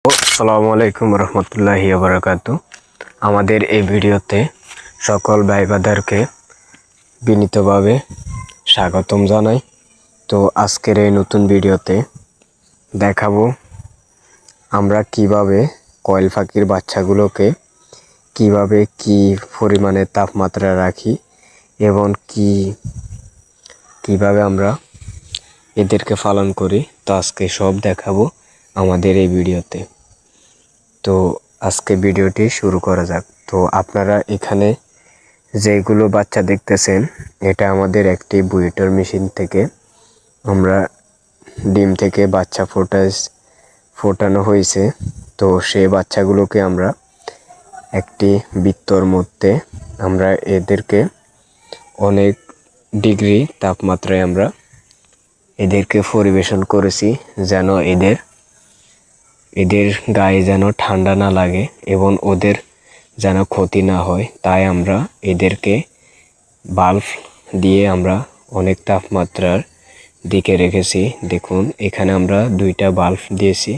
আসসালামু আলাইকুম রহমতুল্লাহি ওয়া বারাকাতু। আমাদের এই ভিডিওতে সকল ভাই ব্রাদারকে বিনীতভাবে স্বাগতম জানাই। তো আজকের এই নতুন ভিডিওতে দেখাবো আমরা কিভাবে কয়েল পাখির বাচ্চাগুলোকে কিভাবে কি পরিমাণে তাপমাত্রা রাখি এবং কিভাবে আমরা এদেরকে পালন করি। তো আজকে সব দেখাবো আমাদের এই ভিডিওতে। তো আজকে ভিডিওটি শুরু করা যাক। তো আপনারা এখানে যেগুলো বাচ্চা দেখতেছেন, এটা আমাদের একটি বুয়েটের মেশিন থেকে আমরা ডিম থেকে বাচ্চা ফোটানো হয়েছে। তো সেই বাচ্চাগুলোকে আমরা একটি বৃত্তর মধ্যে আমরা এদেরকে অনেক ডিগ্রি তাপমাত্রায় আমরা এদেরকে পরিবেশন করেছি, যেন এদের গায়ে যেন ঠান্ডা না লাগে এবং ওদের যেন ক্ষতি না হয়। তাই আমরা এদেরকে বাল্ব দিয়ে আমরা অনেক তাপমাত্রার দিকে রেখেছি। দেখুন এখানে আমরা 2টা বাল্ব দিয়েছি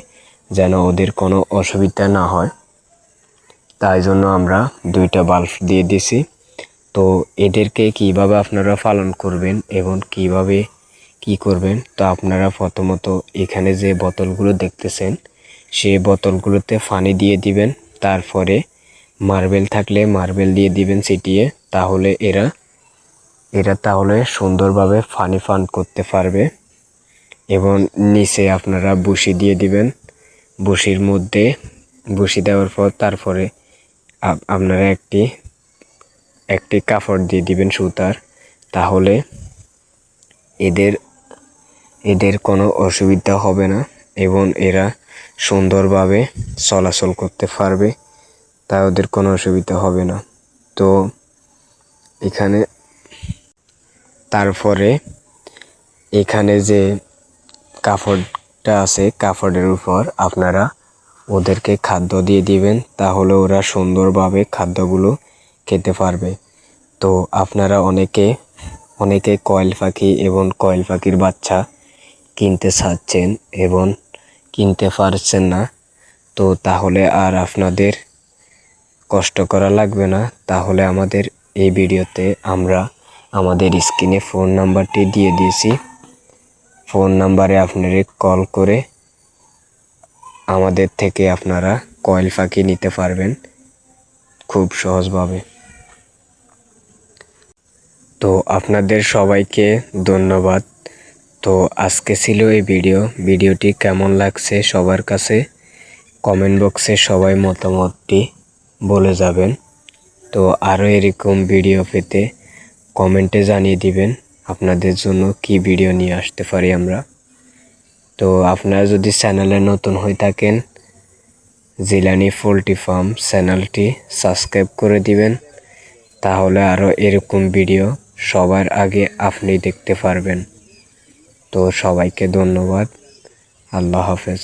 যেন ওদের কোনো অসুবিধা না হয়, তাই জন্য আমরা 2টা বাল্ব দিয়ে দিছি। তো এদেরকে কিভাবে আপনারা পালন করবেন এবং কিভাবে কি করবেন, তো আপনারা প্রথমত এখানে যে বোতলগুলো দেখতেছেন সেই বোতলগুলোতে পানি দিয়ে দিবেন। তারপরে মার্বেল থাকলে মার্বেল দিয়ে দিবেন ছিটিয়ে, তাহলে এরা তাহলে সুন্দরভাবে পানি পান করতে পারবে। এবং নিচে আপনারা বসি দিয়ে দিবেন। বসির মধ্যে বসি দেওয়ার পর তারপরে আপনারা একটি কাপড় দিয়ে দিবেন সুতার, তাহলে এদের কোনো অসুবিধা হবে না এবং এরা সুন্দরভাবে চলাচল করতে পারবে, তাই ওদের কোনো অসুবিধা হবে না। তো এখানে তারপরে এখানে যে কাপড়টা আছে, কাপড়ের উপর আপনারা ওদেরকে খাদ্য দিয়ে দিবেন, তাহলে ওরা সুন্দরভাবে খাদ্যগুলো খেতে পারবে। তো আপনারা অনেকে কয়েল পাখি এবং কয়েল পাখির বাচ্চা কিনতে চাচ্ছেন এবং কিনতে পারছেন না, তো তাহলে আর আপনাদের কষ্ট করা লাগবে না। তাহলে আমাদের এই ভিডিওতে আমরা আমাদের স্ক্রিনে ফোন নাম্বারটি দিয়ে দিয়েছি। ফোন নাম্বারে আপনারা কল করে আমাদের থেকে আপনারা কয়েল পাখি নিতে পারবেন খুব সহজভাবে। তো আপনাদের সবাইকে ধন্যবাদ। তো আজকে ছিল এই ভিডিওটি কেমন লাগছে সবার কাছে কমেন্ট বক্সে সবাই মতামতটি বলে যাবেন। তো আরও এরকম ভিডিও পেতে কমেন্টে জানিয়ে দিবেন আপনাদের জন্য কি ভিডিও নিয়ে আসতে পারি আমরা। তো আপনারা যদি চ্যানেলে নতুন হয়ে থাকেন, জিলানি পোল্ট্রি ফার্ম চ্যানেলটি সাবস্ক্রাইব করে দিবেন, তাহলে আরও এরকম ভিডিও সবার আগে আপনি দেখতে পারবেন। তো সবাইকে ধন্যবাদ। আল্লাহ হাফেজ।